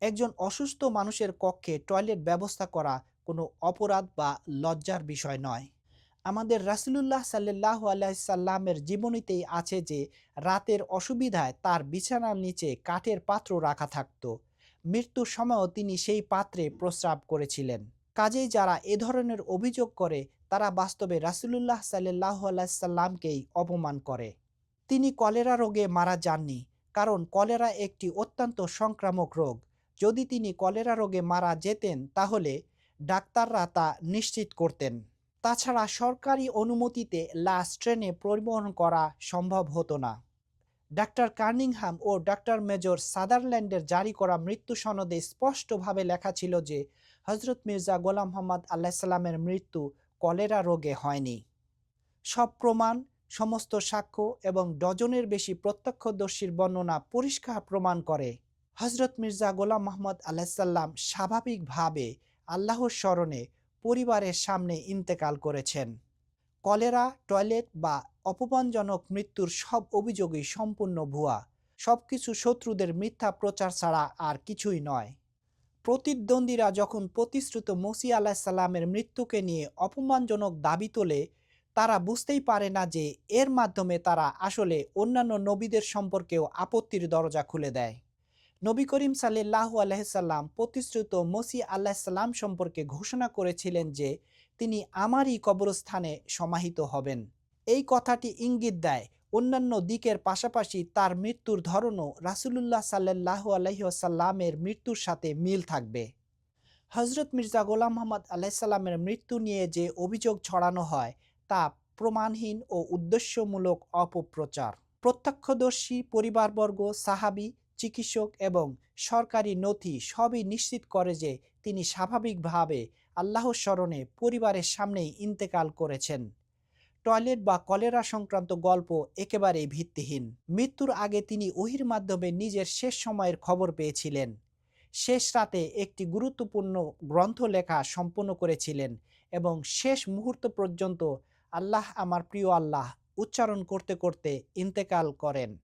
একজন অসুস্থ মানুষের কক্ষে টয়লেট ব্যবস্থা করা কোনো অপরাধ বা লজ্জার বিষয় নয়। আমাদের রাসূলুল্লাহ সাল্লাল্লাহু আলাইহি সাল্লামের জীবনীতেই আছে যে রাতের অসুবিধায় তার বিছানার নিচে কাঠের পাত্র রাখা থাকত। মৃত্যুর সময়ও তিনি সেই পাত্রে প্রস্রাব করেছিলেন। কাজেই যারা এ ধরনের অভিযোগ করে তারা বাস্তবে রাসূলুল্লাহ সাল্লাল্লাহু আলাইহি সাল্লামকেই অপমান করে। তিনি কলেরা রোগে মারা যাননি, কারণ কলেরা একটি অত্যন্ত সংক্রামক রোগ। যদি তিনি কলেরা রোগে মারা যেতেন তাহলে ডাক্তাররা তা নিশ্চিত করতেন। তাছাড়া সরকারি অনুমতিতে লাশ ট্রেনে পরিবহন করা সম্ভব হতো না। ডাক্তার কার্নিংহাম ও ডাক্তার মেজর সাদারল্যান্ডের জারি করা মৃত্যু সনদে স্পষ্টভাবে লেখা ছিল যে হজরত মির্জা গোলাম মোহাম্মদ আলাইসাল্লামের মৃত্যু কলেরা রোগে হয়নি। সব প্রমাণ, সমস্ত সাক্ষ্য এবং ডজনের বেশি প্রত্যক্ষদর্শীর বর্ণনা পরিষ্কার প্রমাণ করে হজরত মির্জা গোলাম মোহাম্মদ আলাইসাল্লাম স্বাভাবিকভাবে আল্লাহর স্মরণে পরিবারের সামনে ইন্তেকাল করেছেন। কলেরা, টয়লেট বা অপমানজনক মৃত্যুর সব অভিযোগই সম্পূর্ণ ভুয়া। সবকিছু শত্রুদের মিথ্যা প্রচার ছাড়া আর কিছুই নয়। প্রতিদ্বন্দ্বীরা যখন প্রতিশ্রুত মসিহ আলাহিসাল্লামের মৃত্যুকে নিয়ে অপমানজনক দাবি তোলে, তারা বুঝতেই পারে না যে এর মাধ্যমে তারা আসলে অন্যান্য নবীদের সম্পর্কেও আপত্তির দরজা খুলে দেয়। নবী করিম সাল্লাল্লাহু আলাইহিসাল্লাম প্রতিশ্রুত মসিহ আলাহিসাল্লাম সম্পর্কে ঘোষণা করেছিলেন যে তিনি আমারই কবরস্থানে সমাহিত হবেন। এই কথাটি ইঙ্গিত দেয় অন্যান্য দিকের পাশাপাশি তার মৃত্যুর ধরনও রাসূলুল্লাহ সাল্লাল্লাহু আলাইহি ওয়াসাল্লামের মৃত্যুর সাথে মিল থাকবে। হজরত মির্জা গোলাম মোহাম্মদ আলাইসাল্লামের মৃত্যু নিয়ে যে অভিযোগ ছড়ানো হয় তা প্রমাণহীন ও উদ্দেশ্যমূলক অপপ্রচার। প্রত্যক্ষদর্শী, পরিবারবর্গ, সাহাবী, চিকিৎসক এবং সরকারি নথি সবই নিশ্চিত করে যে তিনি স্বাভাবিকভাবে আল্লাহর স্মরণে পরিবারের সামনেই ইন্তেকাল করেছেন। টয়লেট বা কলেরা সংক্রান্ত গল্প একেবারেই ভিত্তিহীন। মৃত্যুর আগে তিনি ওহীর মাধ্যমে নিজের শেষ সময়ের খবর পেয়েছিলেন। শেষ রাতে একটি গুরুত্বপূর্ণ গ্রন্থ লেখা সম্পন্ন করেছিলেন এবং শেষ মুহূর্ত পর্যন্ত আল্লাহ আমার প্রিয় আল্লাহ উচ্চারণ করতে করতে ইন্তেকাল করেন।